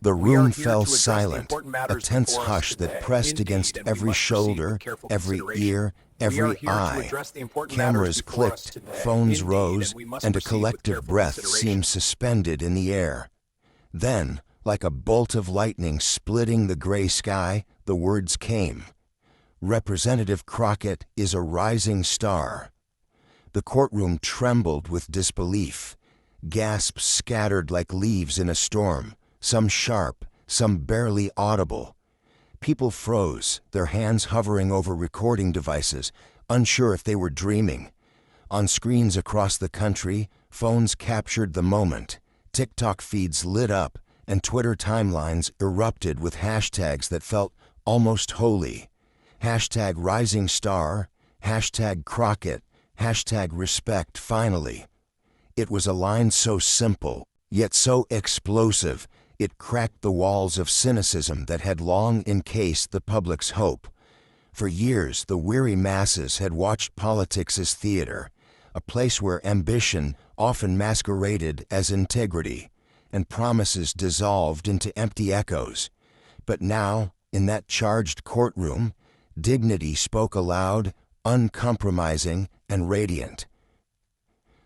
The room fell silent, a tense hush that pressed against every shoulder, every ear, every eye. Cameras clicked, phones rose, and a collective breath seemed suspended in the air. Then, like a bolt of lightning splitting the gray sky, the words came. Representative Crockett is a rising star. The courtroom trembled with disbelief. Gasps scattered like leaves in a storm, some sharp, some barely audible. People froze, their hands hovering over recording devices, unsure if they were dreaming. On screens across the country, phones captured the moment. TikTok feeds lit up, and Twitter timelines erupted with hashtags that felt almost holy. Hashtag Rising Star, hashtag Crockett, hashtag Respect Finally. It was a line so simple, yet so explosive, it cracked the walls of cynicism that had long encased the public's hope. For years, the weary masses had watched politics as theater, a place where ambition often masqueraded as integrity, and promises dissolved into empty echoes. But now, in that charged courtroom, dignity spoke aloud, uncompromising and radiant.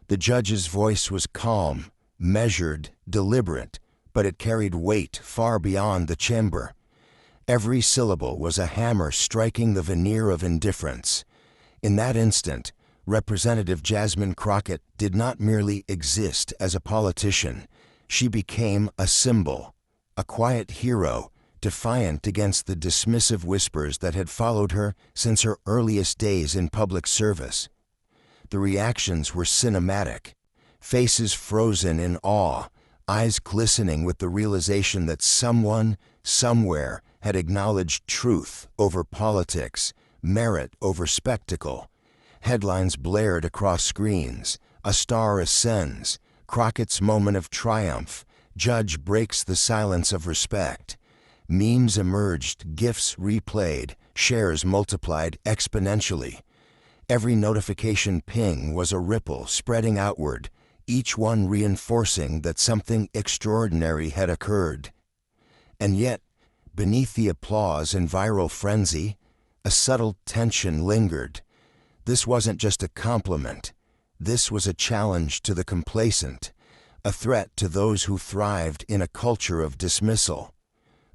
The judge's voice was calm, measured, deliberate, but it carried weight far beyond the chamber. Every syllable was a hammer striking the veneer of indifference. In that instant, Representative Jasmine Crockett did not merely exist as a politician. She became a symbol, a quiet hero, defiant against the dismissive whispers that had followed her since her earliest days in public service. The reactions were cinematic, faces frozen in awe, eyes glistening with the realization that someone, somewhere, had acknowledged truth over politics, merit over spectacle. Headlines blared across screens. A star ascends. Crockett's moment of triumph. Judge breaks the silence of respect. Memes emerged, GIFs replayed, shares multiplied exponentially. Every notification ping was a ripple spreading outward, each one reinforcing that something extraordinary had occurred. And yet, beneath the applause and viral frenzy, a subtle tension lingered. This wasn't just a compliment. This was a challenge to the complacent, a threat to those who thrived in a culture of dismissal.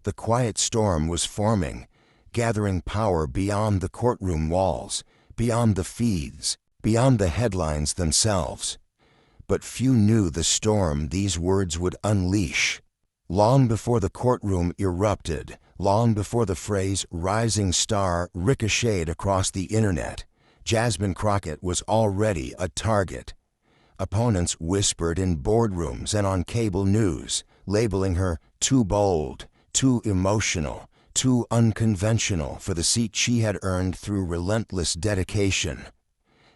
The quiet storm was forming, gathering power beyond the courtroom walls, beyond the feeds, beyond the headlines themselves. But few knew the storm these words would unleash. Long before the courtroom erupted, long before the phrase "rising star" ricocheted across the internet, Jasmine Crockett was already a target. Opponents whispered in boardrooms and on cable news, labeling her too bold, too emotional, too unconventional for the seat she had earned through relentless dedication.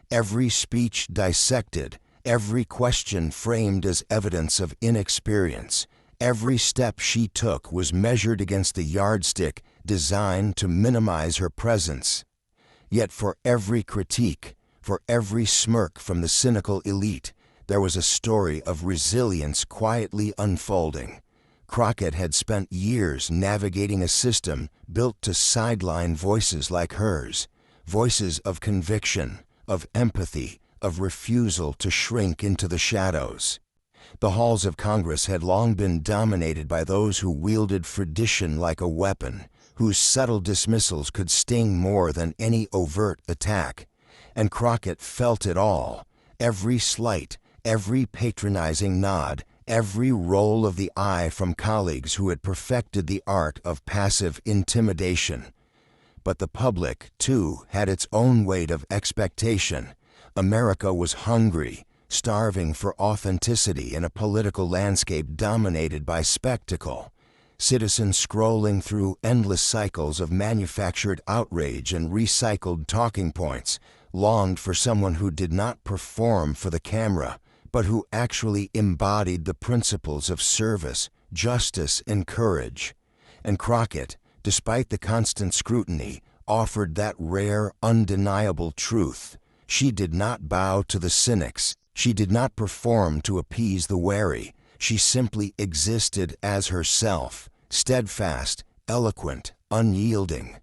Every speech dissected, every question framed as evidence of inexperience, every step she took was measured against a yardstick designed to minimize her presence. Yet for every critique, for every smirk from the cynical elite, there was a story of resilience quietly unfolding. Crockett had spent years navigating a system built to sideline voices like hers, voices of conviction, of empathy, of refusal to shrink into the shadows. The halls of Congress had long been dominated by those who wielded tradition like a weapon, whose subtle dismissals could sting more than any overt attack. And Crockett felt it all, every slight, every patronizing nod, every roll of the eye from colleagues who had perfected the art of passive intimidation. But the public, too, had its own weight of expectation. America was hungry, starving for authenticity in a political landscape dominated by spectacle. Citizens scrolling through endless cycles of manufactured outrage and recycled talking points longed for someone who did not perform for the camera, but who actually embodied the principles of service, justice, and courage. And Crockett, despite the constant scrutiny, offered that rare, undeniable truth. She did not bow to the cynics. She did not perform to appease the wary. She simply existed as herself, steadfast, eloquent, unyielding.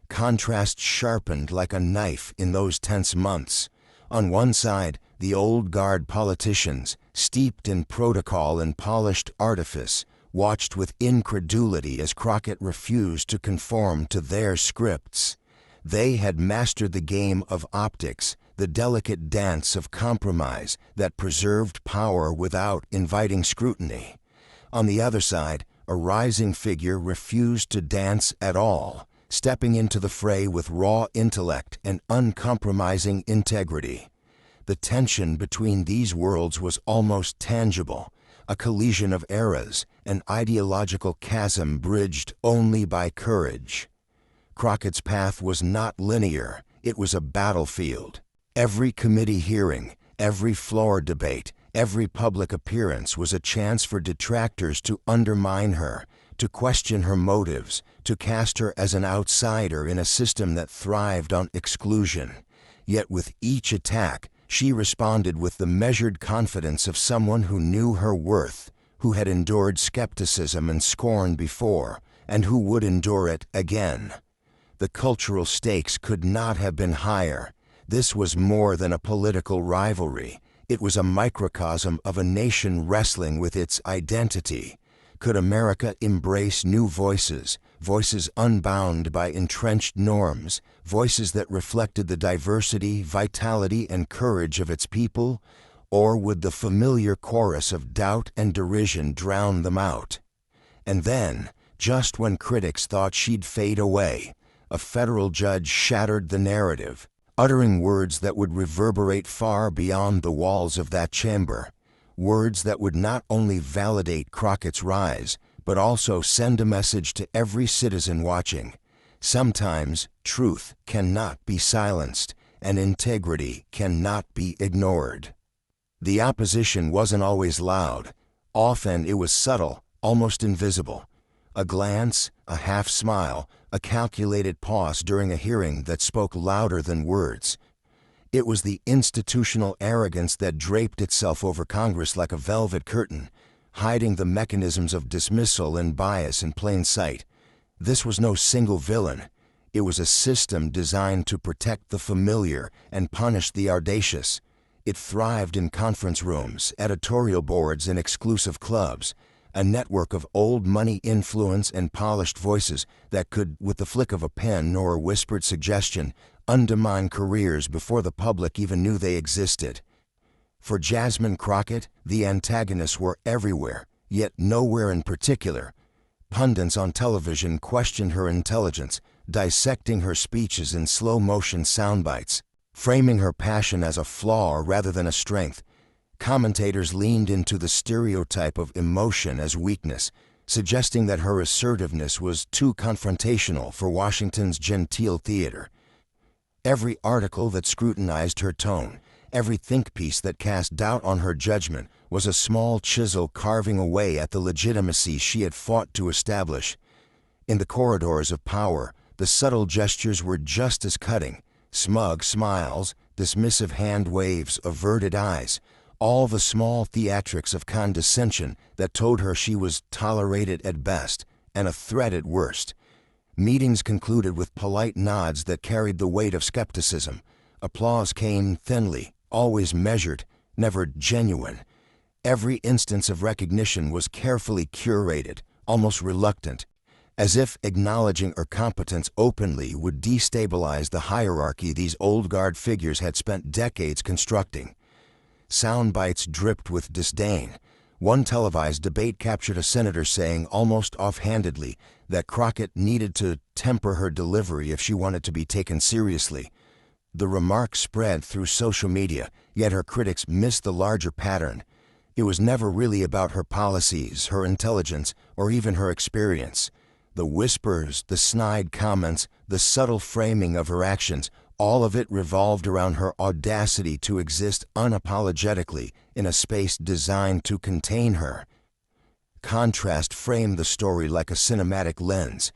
Contrast sharpened like a knife in those tense months. On one side, the old guard politicians, steeped in protocol and polished artifice, watched with incredulity as Crockett refused to conform to their scripts. They had mastered the game of optics, the delicate dance of compromise that preserved power without inviting scrutiny. On the other side, a rising figure refused to dance at all, stepping into the fray with raw intellect and uncompromising integrity. The tension between these worlds was almost tangible, a collision of eras, an ideological chasm bridged only by courage. Crockett's path was not linear, it was a battlefield. Every committee hearing, every floor debate, every public appearance was a chance for detractors to undermine her, to question her motives, to cast her as an outsider in a system that thrived on exclusion. Yet with each attack, she responded with the measured confidence of someone who knew her worth, who had endured skepticism and scorn before, and who would endure it again. The cultural stakes could not have been higher. This was more than a political rivalry. It was a microcosm of a nation wrestling with its identity. Could America embrace new voices, voices unbound by entrenched norms, voices that reflected the diversity, vitality, and courage of its people? Or would the familiar chorus of doubt and derision drown them out? And then, just when critics thought she'd fade away, a federal judge shattered the narrative, uttering words that would reverberate far beyond the walls of that chamber. Words that would not only validate Crockett's rise, but also send a message to every citizen watching. Sometimes truth cannot be silenced, and integrity cannot be ignored. The opposition wasn't always loud. Often it was subtle, almost invisible. A glance, a half smile, a calculated pause during a hearing that spoke louder than words. It was the institutional arrogance that draped itself over Congress like a velvet curtain, hiding the mechanisms of dismissal and bias in plain sight. This was no single villain. It was a system designed to protect the familiar and punish the audacious. It thrived in conference rooms, editorial boards, and exclusive clubs, a network of old money influence and polished voices that could, with the flick of a pen or a whispered suggestion, undermine careers before the public even knew they existed. For Jasmine Crockett, the antagonists were everywhere, yet nowhere in particular. Pundits on television questioned her intelligence, dissecting her speeches in slow-motion soundbites, framing her passion as a flaw rather than a strength. Commentators leaned into the stereotype of emotion as weakness, suggesting that her assertiveness was too confrontational for Washington's genteel theater. Every article that scrutinized her tone, every think piece that cast doubt on her judgment, was a small chisel carving away at the legitimacy she had fought to establish. In the corridors of power, the subtle gestures were just as cutting. Smug smiles, dismissive hand waves, averted eyes, all the small theatrics of condescension that told her she was tolerated at best and a threat at worst. Meetings concluded with polite nods that carried the weight of skepticism. Applause came thinly, always measured, never genuine. Every instance of recognition was carefully curated, almost reluctant, as if acknowledging her competence openly would destabilize the hierarchy these old guard figures had spent decades constructing. Sound bites dripped with disdain. One televised debate captured a senator saying almost offhandedly that Crockett needed to temper her delivery if she wanted to be taken seriously. The remark spread through social media, yet her critics missed the larger pattern. It was never really about her policies, her intelligence, or even her experience. The whispers, the snide comments, the subtle framing of her actions, all of it revolved around her audacity to exist unapologetically in a space designed to contain her. Contrast framed the story like a cinematic lens.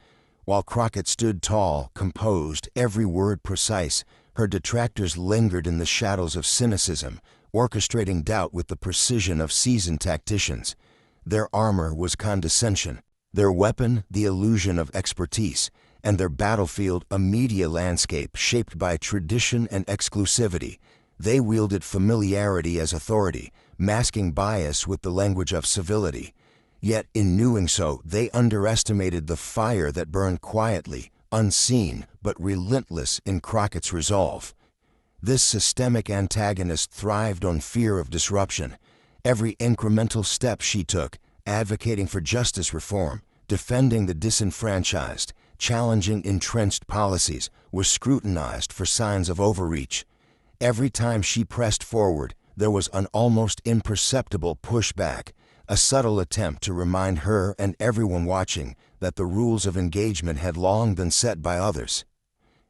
While Crockett stood tall, composed, every word precise, her detractors lingered in the shadows of cynicism, orchestrating doubt with the precision of seasoned tacticians. Their armor was condescension. Their weapon, the illusion of expertise, and their battlefield, a media landscape shaped by tradition and exclusivity. They wielded familiarity as authority, masking bias with the language of civility. Yet in doing so, they underestimated the fire that burned quietly, unseen, but relentless in Crockett's resolve. This systemic antagonist thrived on fear of disruption. Every incremental step she took, advocating for justice reform, defending the disenfranchised, challenging entrenched policies, was scrutinized for signs of overreach. Every time she pressed forward, there was an almost imperceptible pushback, a subtle attempt to remind her and everyone watching that the rules of engagement had long been set by others.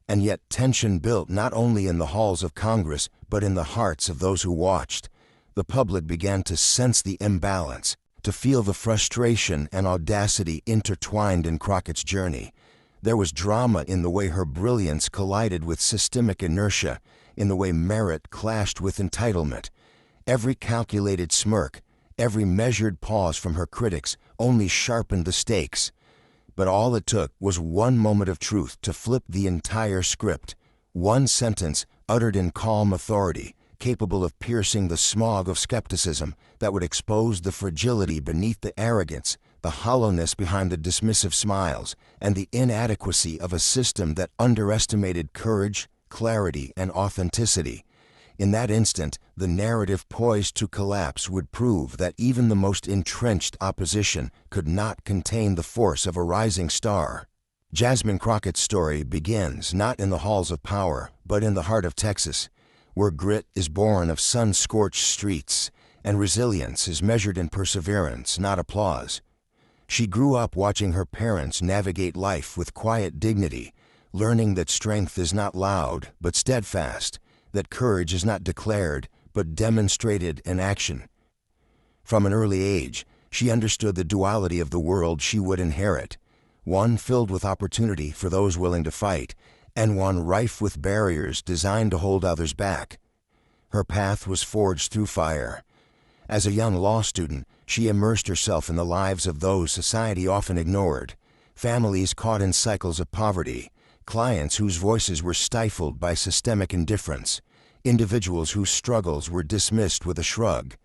And yet tension built not only in the halls of Congress, but in the hearts of those who watched. The public began to sense the imbalance, to feel the frustration and audacity intertwined in Crockett's journey. There was drama in the way her brilliance collided with systemic inertia, in the way merit clashed with entitlement. Every calculated smirk, every measured pause from her critics only sharpened the stakes. But all it took was one moment of truth to flip the entire script. One sentence uttered in calm authority, capable of piercing the smog of skepticism that would expose the fragility beneath the arrogance, the hollowness behind the dismissive smiles, and the inadequacy of a system that underestimated courage, clarity, and authenticity. In that instant, the narrative poised to collapse would prove that even the most entrenched opposition could not contain the force of a rising star. Jasmine Crockett's story begins not in the halls of power, but in the heart of Texas, where grit is born of sun-scorched streets, and resilience is measured in perseverance, not applause. She grew up watching her parents navigate life with quiet dignity, learning that strength is not loud, but steadfast, that courage is not declared, but demonstrated in action. From an early age, she understood the duality of the world she would inherit, one filled with opportunity for those willing to fight, and one rife with barriers designed to hold others back. Her path was forged through fire. As a young law student, she immersed herself in the lives of those society often ignored, families caught in cycles of poverty, clients whose voices were stifled by systemic indifference, individuals whose struggles were dismissed with a shrug.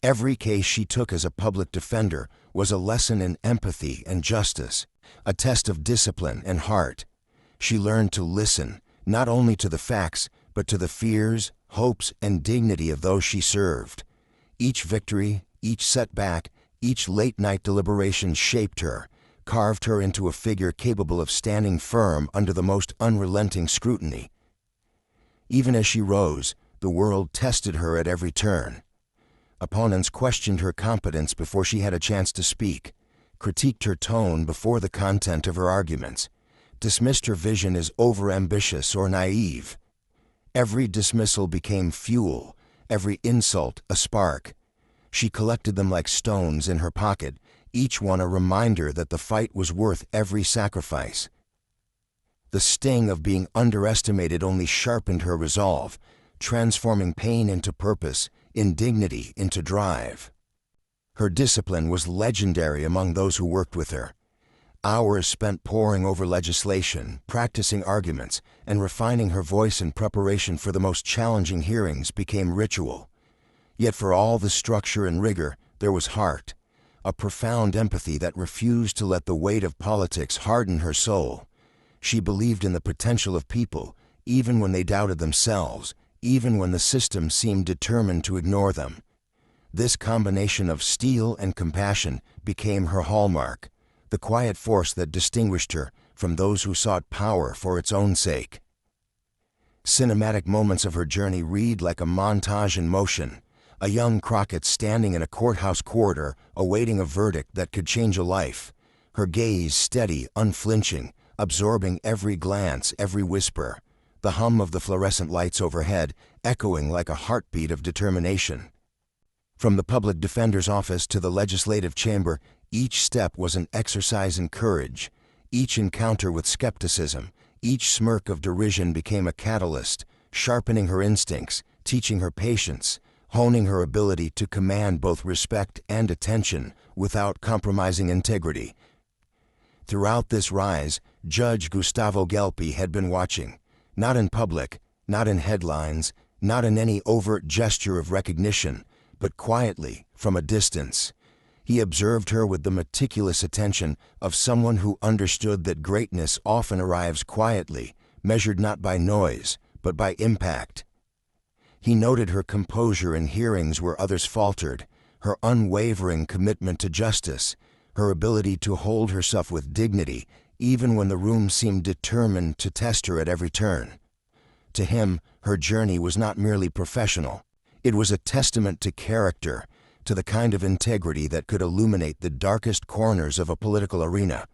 Every case she took as a public defender was a lesson in empathy and justice, a test of discipline and heart. She learned to listen, not only to the facts, but to the fears, hopes, and dignity of those she served. Each victory, each setback, each late-night deliberation shaped her, carved her into a figure capable of standing firm under the most unrelenting scrutiny. Even as she rose, the world tested her at every turn. Opponents questioned her competence before she had a chance to speak, critiqued her tone before the content of her arguments, dismissed her vision as overambitious or naive. Every dismissal became fuel, every insult a spark. She collected them like stones in her pocket, each one a reminder that the fight was worth every sacrifice. The sting of being underestimated only sharpened her resolve, transforming pain into purpose, indignity into drive. Her discipline was legendary among those who worked with her. Hours spent poring over legislation, practicing arguments, and refining her voice in preparation for the most challenging hearings became ritual. Yet for all the structure and rigor, there was heart, a profound empathy that refused to let the weight of politics harden her soul. She believed in the potential of people, even when they doubted themselves, even when the system seemed determined to ignore them. This combination of steel and compassion became her hallmark, the quiet force that distinguished her from those who sought power for its own sake. Cinematic moments of her journey read like a montage in motion, a young Crockett standing in a courthouse corridor awaiting a verdict that could change a life, her gaze steady, unflinching, absorbing every glance, every whisper, the hum of the fluorescent lights overhead echoing like a heartbeat of determination. From the public defender's office to the legislative chamber, each step was an exercise in courage. Each encounter with skepticism, each smirk of derision became a catalyst, sharpening her instincts, teaching her patience, honing her ability to command both respect and attention without compromising integrity. Throughout this rise, Judge Gustavo Gelpi had been watching, not in public, not in headlines, not in any overt gesture of recognition, but quietly, from a distance. He observed her with the meticulous attention of someone who understood that greatness often arrives quietly, measured not by noise, but by impact. He noted her composure in hearings where others faltered, her unwavering commitment to justice, her ability to hold herself with dignity even when the room seemed determined to test her at every turn. To him, her journey was not merely professional. It was a testament to character, to the kind of integrity that could illuminate the darkest corners of a political arena.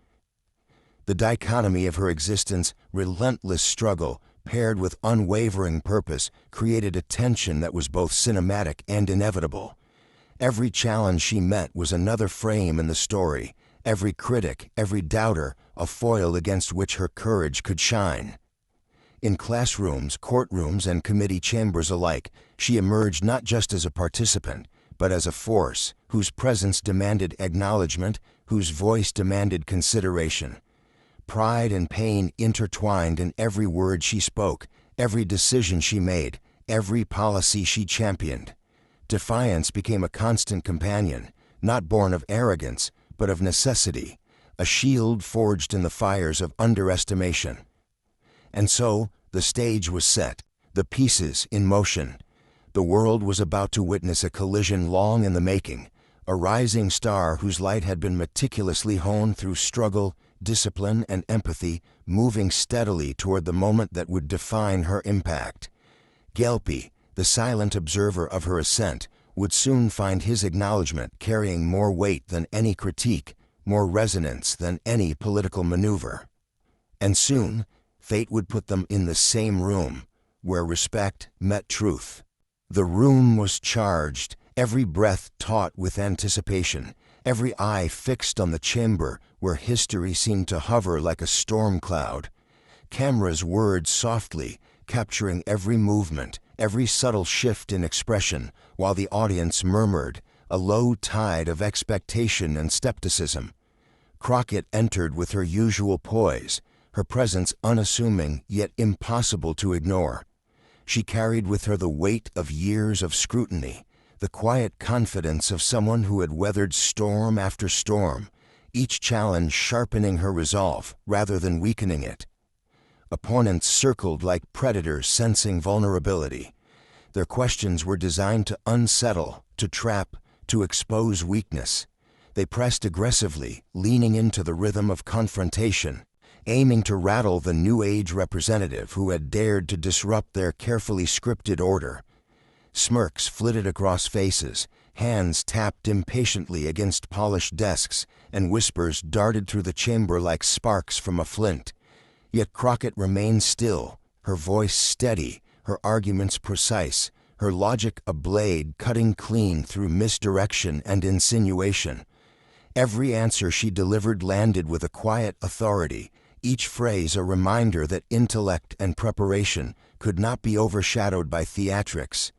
The dichotomy of her existence, relentless struggle, paired with unwavering purpose, created a tension that was both cinematic and inevitable. Every challenge she met was another frame in the story, every critic, every doubter, a foil against which her courage could shine. In classrooms, courtrooms, and committee chambers alike, she emerged not just as a participant, but as a force whose presence demanded acknowledgement, whose voice demanded consideration. Pride and pain intertwined in every word she spoke, every decision she made, every policy she championed. Defiance became a constant companion, not born of arrogance, but of necessity, a shield forged in the fires of underestimation. And so, the stage was set, the pieces in motion. The world was about to witness a collision long in the making, a rising star whose light had been meticulously honed through struggle, discipline, and empathy, moving steadily toward the moment that would define her impact. Gelpi, the silent observer of her ascent, would soon find his acknowledgement carrying more weight than any critique, more resonance than any political maneuver. And soon, fate would put them in the same room, where respect met truth. The room was charged, every breath taut with anticipation, every eye fixed on the chamber where history seemed to hover like a storm cloud. Cameras whirred softly, capturing every movement, every subtle shift in expression, while the audience murmured, a low tide of expectation and skepticism. Crockett entered with her usual poise, her presence unassuming yet impossible to ignore. She carried with her the weight of years of scrutiny, the quiet confidence of someone who had weathered storm after storm, each challenge sharpening her resolve rather than weakening it. Opponents circled like predators sensing vulnerability. Their questions were designed to unsettle, to trap, to expose weakness. They pressed aggressively, leaning into the rhythm of confrontation, aiming to rattle the New Age representative who had dared to disrupt their carefully scripted order. Smirks flitted across faces, hands tapped impatiently against polished desks, and whispers darted through the chamber like sparks from a flint. Yet Crockett remained still, her voice steady, her arguments precise, her logic a blade cutting clean through misdirection and insinuation. Every answer she delivered landed with a quiet authority, each phrase a reminder that intellect and preparation could not be overshadowed by theatrics.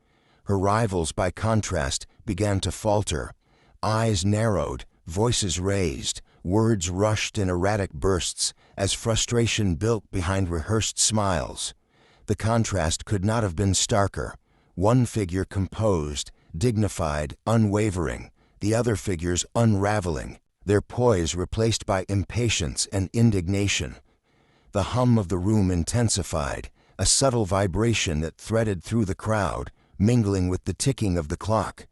Her rivals, by contrast, began to falter. Eyes narrowed, voices raised, words rushed in erratic bursts as frustration built behind rehearsed smiles. The contrast could not have been starker. One figure composed, dignified, unwavering, the other figures unraveling, their poise replaced by impatience and indignation. The hum of the room intensified, a subtle vibration that threaded through the crowd, mingling with the ticking of the clock.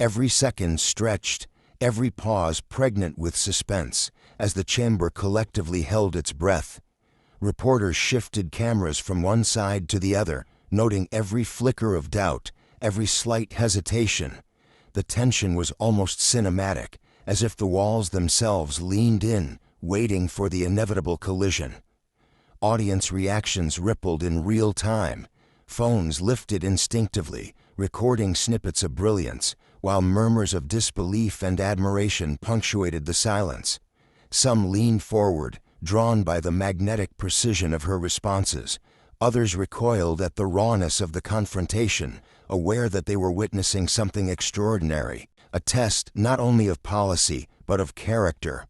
Every second stretched, every pause pregnant with suspense, as the chamber collectively held its breath. Reporters shifted cameras from one side to the other, noting every flicker of doubt, every slight hesitation. The tension was almost cinematic, as if the walls themselves leaned in, waiting for the inevitable collision. Audience reactions rippled in real time. Phones lifted instinctively, recording snippets of brilliance, while murmurs of disbelief and admiration punctuated the silence. Some leaned forward, drawn by the magnetic precision of her responses. Others recoiled at the rawness of the confrontation, aware that they were witnessing something extraordinary, a test not only of policy, but of character.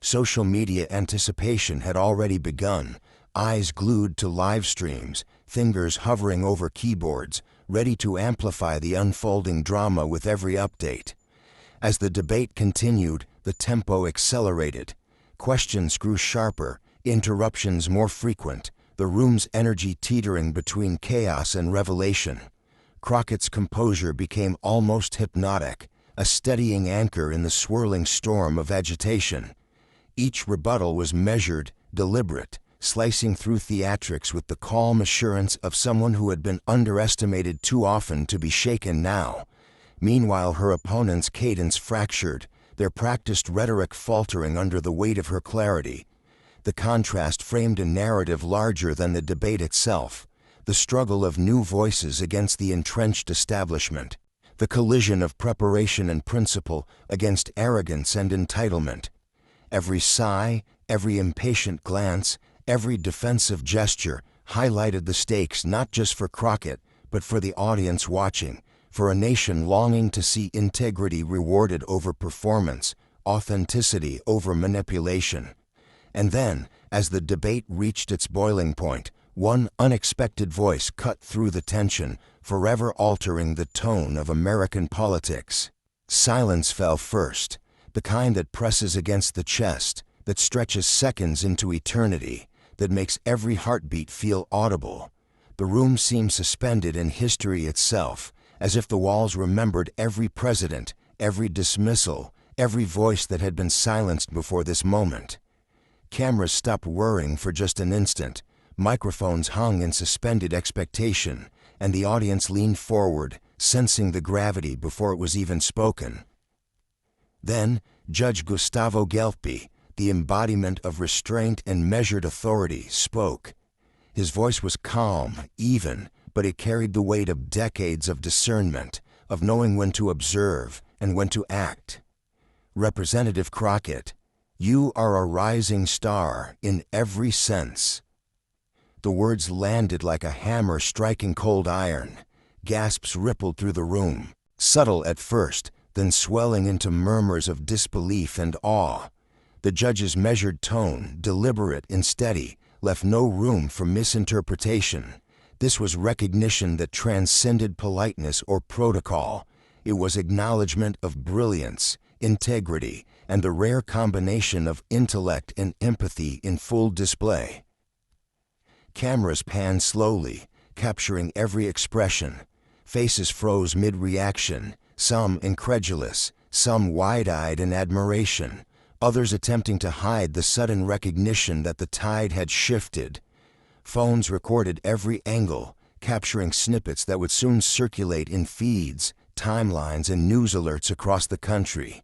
Social media anticipation had already begun, eyes glued to live streams, fingers hovering over keyboards, ready to amplify the unfolding drama with every update. As the debate continued, the tempo accelerated. Questions grew sharper, interruptions more frequent, the room's energy teetering between chaos and revelation. Crockett's composure became almost hypnotic, a steadying anchor in the swirling storm of agitation. Each rebuttal was measured, deliberate, slicing through theatrics with the calm assurance of someone who had been underestimated too often to be shaken now. Meanwhile, her opponent's cadence fractured, their practiced rhetoric faltering under the weight of her clarity. The contrast framed a narrative larger than the debate itself, the struggle of new voices against the entrenched establishment, the collision of preparation and principle against arrogance and entitlement. Every sigh, every impatient glance, every defensive gesture highlighted the stakes not just for Crockett, but for the audience watching, for a nation longing to see integrity rewarded over performance, authenticity over manipulation. And then, as the debate reached its boiling point, one unexpected voice cut through the tension, forever altering the tone of American politics. Silence fell first, the kind that presses against the chest, that stretches seconds into eternity, that makes every heartbeat feel audible. The room seemed suspended in history itself, as if the walls remembered every president, every dismissal, every voice that had been silenced before this moment. Cameras stopped whirring for just an instant, microphones hung in suspended expectation, and the audience leaned forward, sensing the gravity before it was even spoken. Then, Judge Gustavo Gelpi, the embodiment of restraint and measured authority, spoke. His voice was calm, even, but it carried the weight of decades of discernment, of knowing when to observe and when to act. Representative Crockett, you are a rising star in every sense. The words landed like a hammer striking cold iron. Gasps rippled through the room, subtle at first, then swelling into murmurs of disbelief and awe. The judge's measured tone, deliberate and steady, left no room for misinterpretation. This was recognition that transcended politeness or protocol. It was acknowledgement of brilliance, integrity, and the rare combination of intellect and empathy in full display. Cameras panned slowly, capturing every expression. Faces froze mid-reaction, some incredulous, some wide-eyed in admiration, others attempting to hide the sudden recognition that the tide had shifted. Phones recorded every angle, capturing snippets that would soon circulate in feeds, timelines, and news alerts across the country.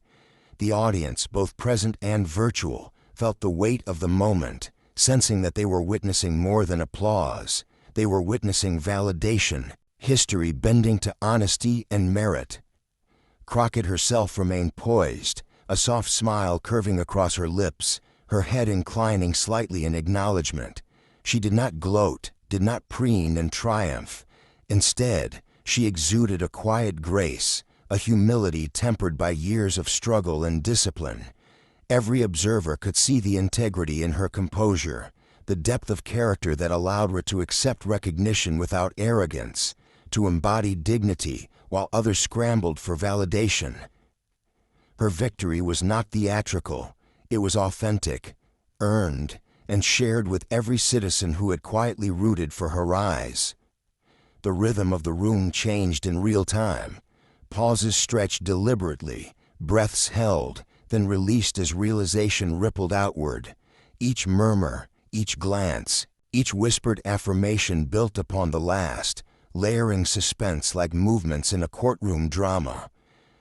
The audience, both present and virtual, felt the weight of the moment, sensing that they were witnessing more than applause. They were witnessing validation, history bending to honesty and merit. Crockett herself remained poised, a soft smile curving across her lips, her head inclining slightly in acknowledgement. She did not gloat, did not preen and triumph. Instead, she exuded a quiet grace, a humility tempered by years of struggle and discipline. Every observer could see the integrity in her composure, the depth of character that allowed her to accept recognition without arrogance, to embody dignity while others scrambled for validation. Her victory was not theatrical, it was authentic, earned, and shared with every citizen who had quietly rooted for her rise. The rhythm of the room changed in real time. Pauses stretched deliberately, breaths held, then released as realization rippled outward. Each murmur, each glance, each whispered affirmation built upon the last, layering suspense like movements in a courtroom drama.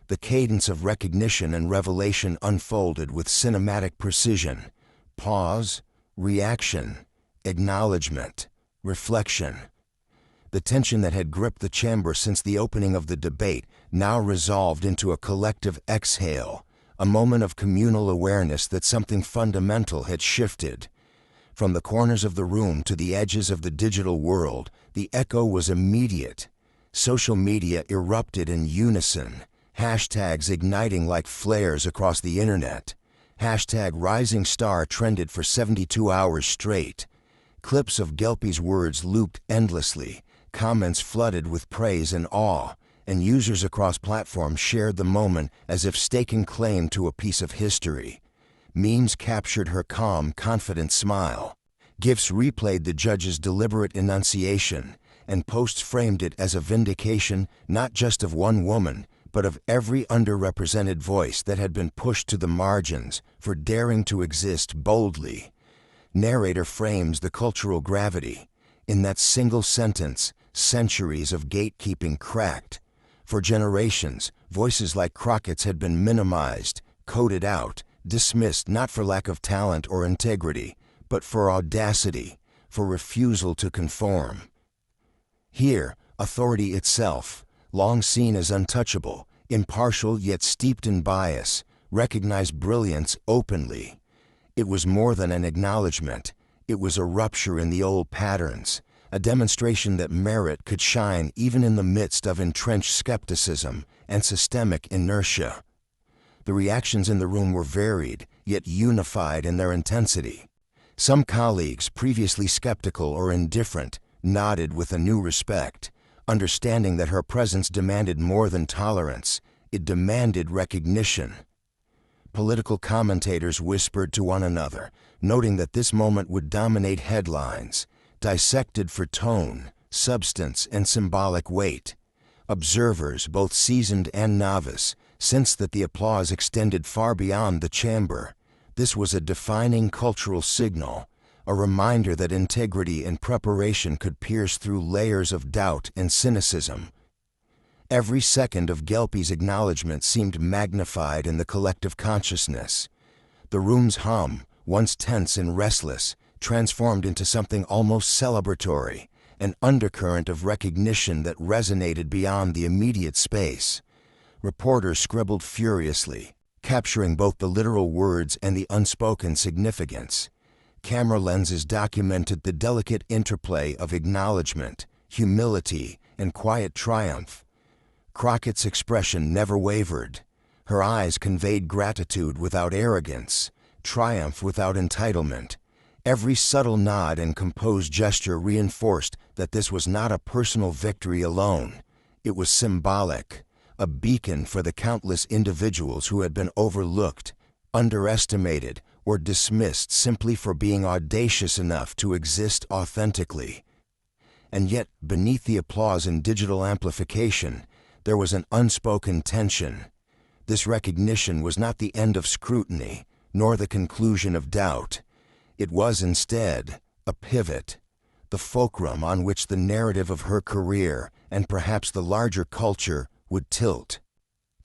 The cadence of recognition and revelation unfolded with cinematic precision. Pause, reaction, acknowledgement, reflection. The tension that had gripped the chamber since the opening of the debate now resolved into a collective exhale, a moment of communal awareness that something fundamental had shifted. From the corners of the room to the edges of the digital world, the echo was immediate. Social media erupted in unison, hashtags igniting like flares across the internet. #Rising Star trended for 72 hours straight. Clips of Gelpy's words looped endlessly, comments flooded with praise and awe, and users across platforms shared the moment as if staking claim to a piece of history. Memes captured her calm, confident smile. GIFs replayed the judge's deliberate enunciation, and posts framed it as a vindication not just of one woman, but of every underrepresented voice that had been pushed to the margins for daring to exist boldly. Narrator frames the cultural gravity. In that single sentence, centuries of gatekeeping cracked. For generations, voices like Crockett's had been minimized, coded out, dismissed not for lack of talent or integrity, but for audacity, for refusal to conform. Here, authority itself, long seen as untouchable, impartial yet steeped in bias, recognized brilliance openly. It was more than an acknowledgement. It was a rupture in the old patterns, a demonstration that merit could shine even in the midst of entrenched skepticism and systemic inertia. The reactions in the room were varied, yet unified in their intensity. Some colleagues, previously skeptical or indifferent, nodded with a new respect, understanding that her presence demanded more than tolerance, it demanded recognition. Political commentators whispered to one another, noting that this moment would dominate headlines, dissected for tone, substance, and symbolic weight. Observers, both seasoned and novice, sensed that the applause extended far beyond the chamber. This was a defining cultural signal, a reminder that integrity and preparation could pierce through layers of doubt and cynicism. Every second of Gelpy's acknowledgement seemed magnified in the collective consciousness. The room's hum, once tense and restless, transformed into something almost celebratory, an undercurrent of recognition that resonated beyond the immediate space. Reporters scribbled furiously, capturing both the literal words and the unspoken significance. Camera lenses documented the delicate interplay of acknowledgement, humility, and quiet triumph. Crockett's expression never wavered. Her eyes conveyed gratitude without arrogance, triumph without entitlement. Every subtle nod and composed gesture reinforced that this was not a personal victory alone. It was symbolic, a beacon for the countless individuals who had been overlooked, underestimated, or dismissed simply for being audacious enough to exist authentically. And yet, beneath the applause and digital amplification, there was an unspoken tension. This recognition was not the end of scrutiny, nor the conclusion of doubt. It was instead a pivot, the fulcrum on which the narrative of her career, and perhaps the larger culture, would tilt.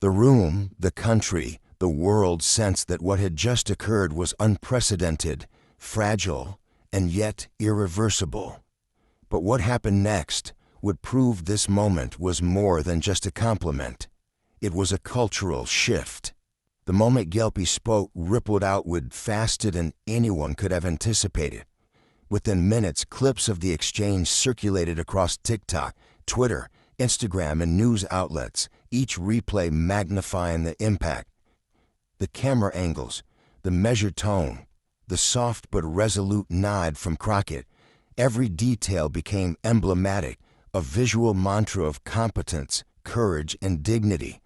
The room, the country, the world sensed that what had just occurred was unprecedented, fragile, and yet irreversible. But what happened next would prove this moment was more than just a compliment. It was a cultural shift. The moment Gelpy spoke rippled outward faster than anyone could have anticipated. Within minutes, clips of the exchange circulated across TikTok, Twitter, Instagram, and news outlets, each replay magnifying the impact. The camera angles, the measured tone, the soft but resolute nod from Crockett, every detail became emblematic, a visual mantra of competence, courage, and dignity.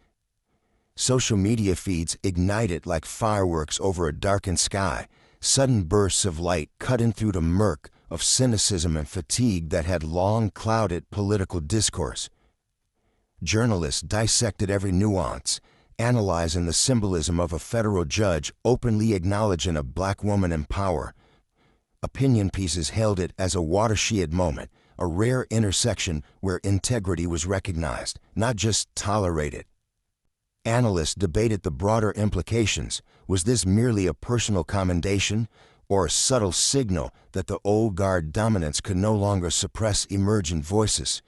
Social media feeds ignited like fireworks over a darkened sky, sudden bursts of light cutting through the murk of cynicism and fatigue that had long clouded political discourse. Journalists dissected every nuance, analyzing the symbolism of a federal judge openly acknowledging a black woman in power. Opinion pieces hailed it as a watershed moment, a rare intersection where integrity was recognized, not just tolerated. Analysts debated the broader implications. Was this merely a personal commendation, or a subtle signal that the old guard dominance could no longer suppress emergent voices?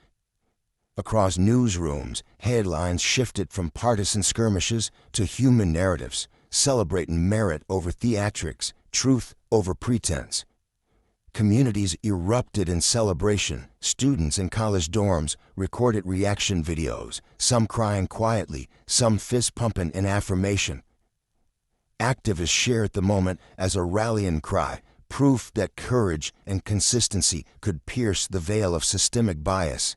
Across newsrooms, headlines shifted from partisan skirmishes to human narratives, celebrating merit over theatrics, truth over pretense. Communities erupted in celebration. Students in college dorms recorded reaction videos, some crying quietly, some fist-pumping in affirmation. Activists shared the moment as a rallying cry, proof that courage and consistency could pierce the veil of systemic bias.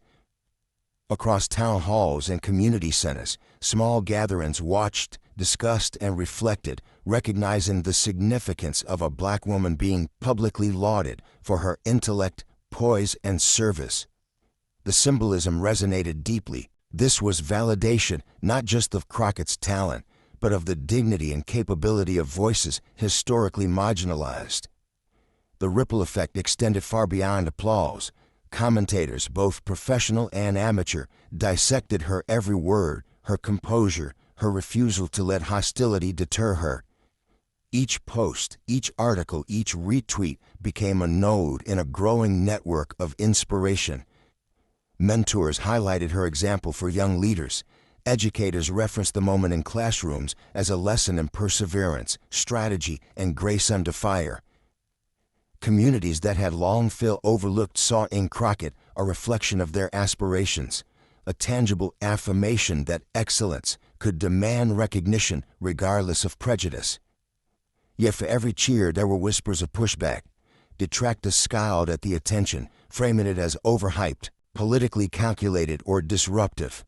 Across town halls and community centers, small gatherings watched, discussed, and reflected, recognizing the significance of a Black woman being publicly lauded for her intellect, poise, and service. The symbolism resonated deeply. This was validation not just of Crockett's talent, but of the dignity and capability of voices historically marginalized. The ripple effect extended far beyond applause. Commentators, both professional and amateur, dissected her every word, her composure, her refusal to let hostility deter her. Each post, each article, each retweet became a node in a growing network of inspiration. Mentors highlighted her example for young leaders. Educators referenced the moment in classrooms as a lesson in perseverance, strategy, and grace under fire. Communities that had long felt overlooked saw in Crockett a reflection of their aspirations, a tangible affirmation that excellence could demand recognition regardless of prejudice. Yet for every cheer there were whispers of pushback. Detractors scowled at the attention, framing it as overhyped, politically calculated, or disruptive.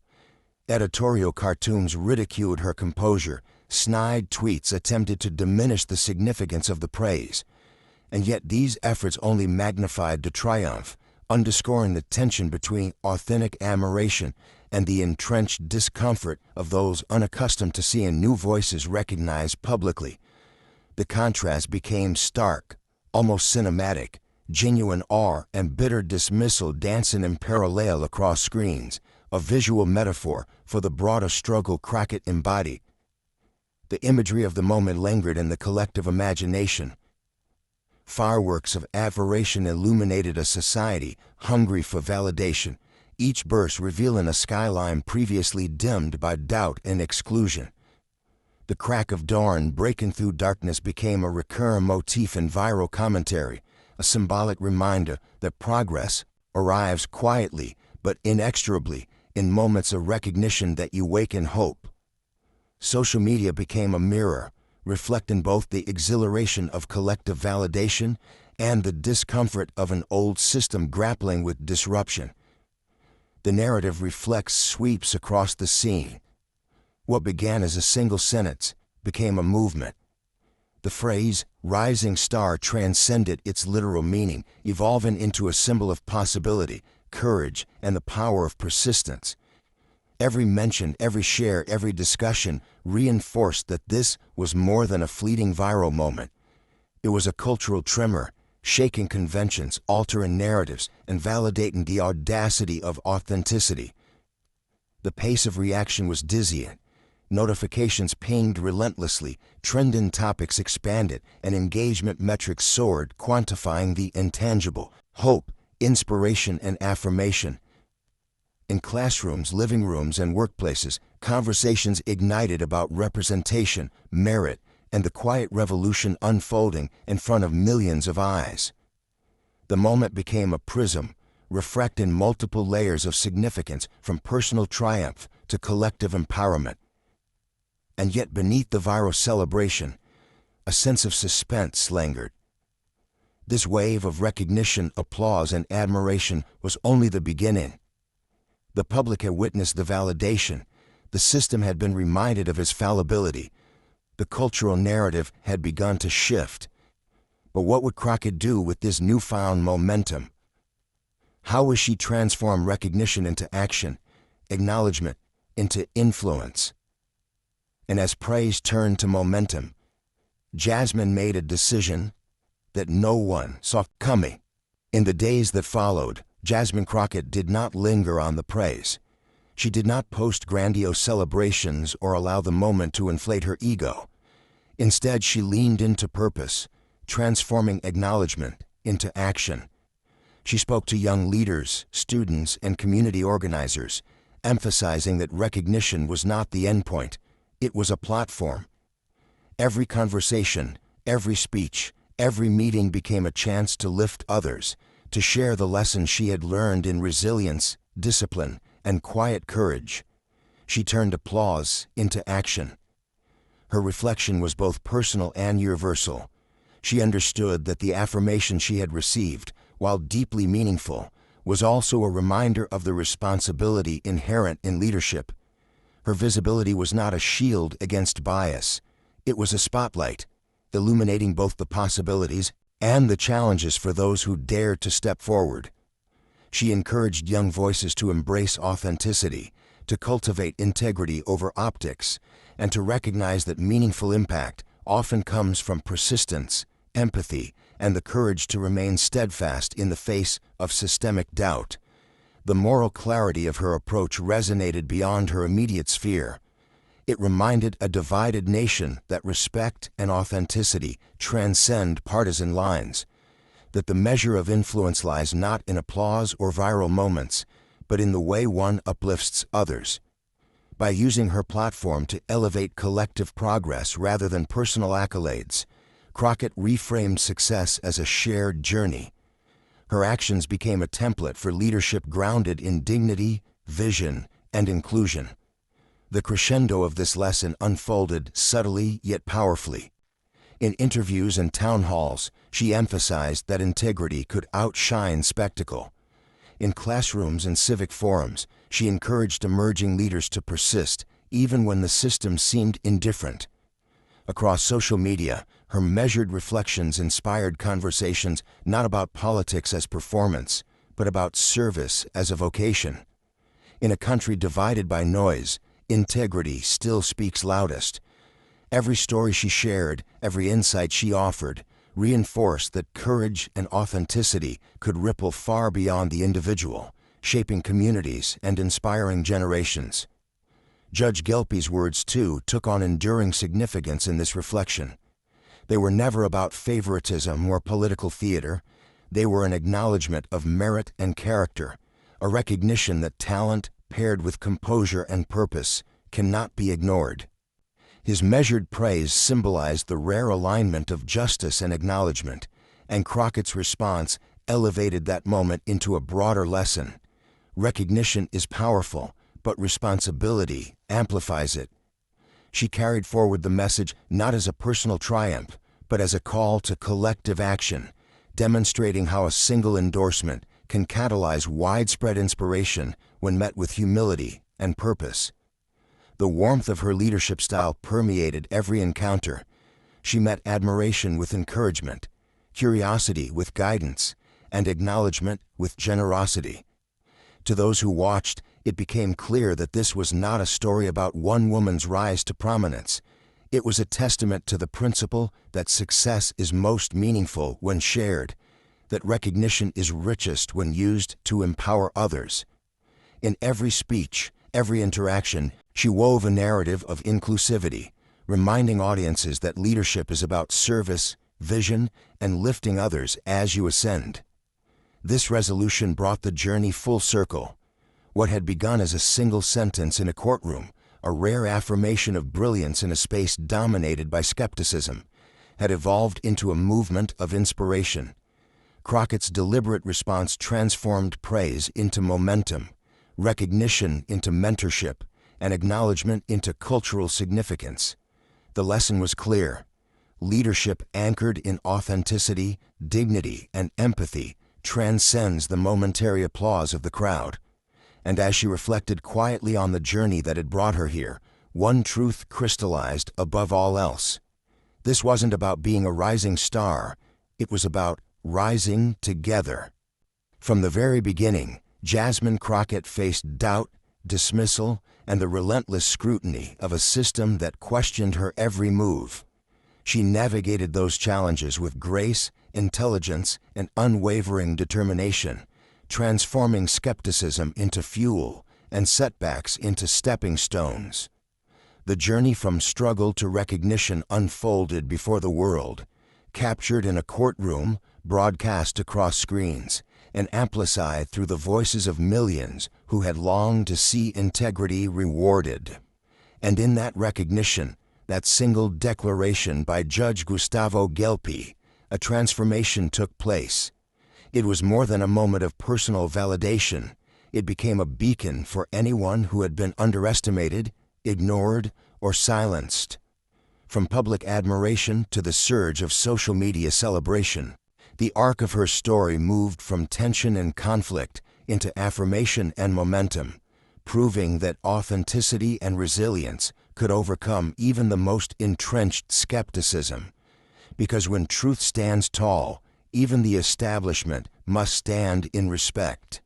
Editorial cartoons ridiculed her composure. Snide tweets attempted to diminish the significance of the praise. And yet these efforts only magnified the triumph, underscoring the tension between authentic admiration and the entrenched discomfort of those unaccustomed to seeing new voices recognized publicly. The contrast became stark, almost cinematic, genuine awe and bitter dismissal dancing in parallel across screens, a visual metaphor for the broader struggle Crockett embodied. The imagery of the moment lingered in the collective imagination. Fireworks of admiration illuminated a society hungry for validation, each burst revealing a skyline previously dimmed by doubt and exclusion. The crack of dawn breaking through darkness became a recurring motif in viral commentary, a symbolic reminder that progress arrives quietly but inexorably in moments of recognition that awaken hope. Social media became a mirror, reflecting both the exhilaration of collective validation and the discomfort of an old system grappling with disruption. The narrative reflects sweeps across the scene. What began as a single sentence became a movement. The phrase, "rising star," transcended its literal meaning, evolving into a symbol of possibility, courage, and the power of persistence. Every mention, every share, every discussion reinforced that this was more than a fleeting viral moment. It was a cultural tremor, shaking conventions, altering narratives, and validating the audacity of authenticity. The pace of reaction was dizzying. Notifications pinged relentlessly, trending topics expanded, and engagement metrics soared, quantifying the intangible: hope, inspiration, and affirmation. In classrooms, living rooms, and workplaces, conversations ignited about representation, merit, and the quiet revolution unfolding in front of millions of eyes. The moment became a prism, reflecting multiple layers of significance from personal triumph to collective empowerment. And yet beneath the viral celebration, a sense of suspense lingered. This wave of recognition, applause, and admiration was only the beginning. The public had witnessed the validation. The system had been reminded of its fallibility. The cultural narrative had begun to shift. But what would Crockett do with this newfound momentum? How would she transform recognition into action, acknowledgement into influence? And as praise turned to momentum, Jasmine made a decision that no one saw coming. In the days that followed, Jasmine Crockett did not linger on the praise. She did not post grandiose celebrations or allow the moment to inflate her ego. Instead, she leaned into purpose, transforming acknowledgement into action. She spoke to young leaders, students, and community organizers, emphasizing that recognition was not the endpoint, it was a platform. Every conversation, every speech, every meeting became a chance to lift others, to share the lessons she had learned in resilience, discipline, and quiet courage. She turned applause into action. Her reflection was both personal and universal. She understood that the affirmation she had received, while deeply meaningful, was also a reminder of the responsibility inherent in leadership. Her visibility was not a shield against bias. It was a spotlight, illuminating both the possibilities and the challenges for those who dared to step forward. She encouraged young voices to embrace authenticity, to cultivate integrity over optics, and to recognize that meaningful impact often comes from persistence, empathy, and the courage to remain steadfast in the face of systemic doubt. The moral clarity of her approach resonated beyond her immediate sphere. It reminded a divided nation that respect and authenticity transcend partisan lines, that the measure of influence lies not in applause or viral moments, but in the way one uplifts others. By using her platform to elevate collective progress rather than personal accolades, Crockett reframed success as a shared journey. Her actions became a template for leadership grounded in dignity, vision, and inclusion. The crescendo of this lesson unfolded subtly yet powerfully. In interviews and town halls, she emphasized that integrity could outshine spectacle. In classrooms and civic forums, she encouraged emerging leaders to persist, even when the system seemed indifferent. Across social media, her measured reflections inspired conversations not about politics as performance, but about service as a vocation. In a country divided by noise, integrity still speaks loudest. Every story she shared, every insight she offered, reinforced that courage and authenticity could ripple far beyond the individual, shaping communities and inspiring generations. Judge Gelpi's words, too, took on enduring significance in this reflection. They were never about favoritism or political theater. They were an acknowledgement of merit and character, a recognition that talent, paired with composure and purpose, cannot be ignored. His measured praise symbolized the rare alignment of justice and acknowledgement, and Crockett's response elevated that moment into a broader lesson. Recognition is powerful, but responsibility amplifies it. She carried forward the message not as a personal triumph, but as a call to collective action, demonstrating how a single endorsement can catalyze widespread inspiration when met with humility and purpose. The warmth of her leadership style permeated every encounter. She met admiration with encouragement, curiosity with guidance, and acknowledgement with generosity. To those who watched, it became clear that this was not a story about one woman's rise to prominence. It was a testament to the principle that success is most meaningful when shared, that recognition is richest when used to empower others. In every speech, every interaction, she wove a narrative of inclusivity, reminding audiences that leadership is about service, vision, and lifting others as you ascend. This resolution brought the journey full circle. What had begun as a single sentence in a courtroom, a rare affirmation of brilliance in a space dominated by skepticism, had evolved into a movement of inspiration. Crockett's deliberate response transformed praise into momentum, recognition into mentorship, and acknowledgement into cultural significance. The lesson was clear. Leadership anchored in authenticity, dignity, and empathy transcends the momentary applause of the crowd. And as she reflected quietly on the journey that had brought her here, one truth crystallized above all else. This wasn't about being a rising star. It was about rising together. From the very beginning, Jasmine Crockett faced doubt, dismissal, and the relentless scrutiny of a system that questioned her every move. She navigated those challenges with grace, intelligence, and unwavering determination, transforming skepticism into fuel and setbacks into stepping stones. The journey from struggle to recognition unfolded before the world, captured in a courtroom, broadcast across screens, and amplified through the voices of millions who had longed to see integrity rewarded. And in that recognition, that single declaration by Judge Gustavo Gelpi, a transformation took place. It was more than a moment of personal validation. It became a beacon for anyone who had been underestimated, ignored, or silenced. From public admiration to the surge of social media celebration, the arc of her story moved from tension and conflict into affirmation and momentum, proving that authenticity and resilience could overcome even the most entrenched skepticism. Because when truth stands tall, even the establishment must stand in respect.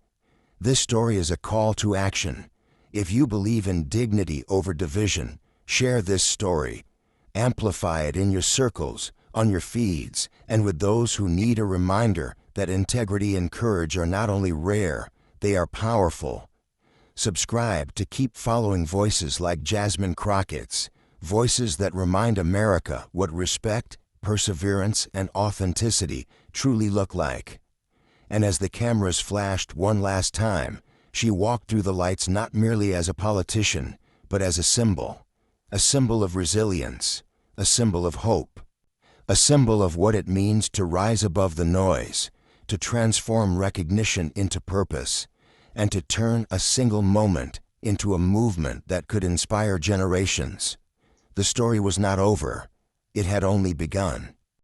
This story is a call to action. If you believe in dignity over division, share this story. Amplify it in your circles, on your feeds, and with those who need a reminder that integrity and courage are not only rare, they are powerful. Subscribe to keep following voices like Jasmine Crockett's, voices that remind America what respect, perseverance, and authenticity truly look like. And as the cameras flashed one last time, she walked through the lights not merely as a politician, but as a symbol of resilience, a symbol of hope, a symbol of what it means to rise above the noise, to transform recognition into purpose, and to turn a single moment into a movement that could inspire generations. The story was not over. It had only begun.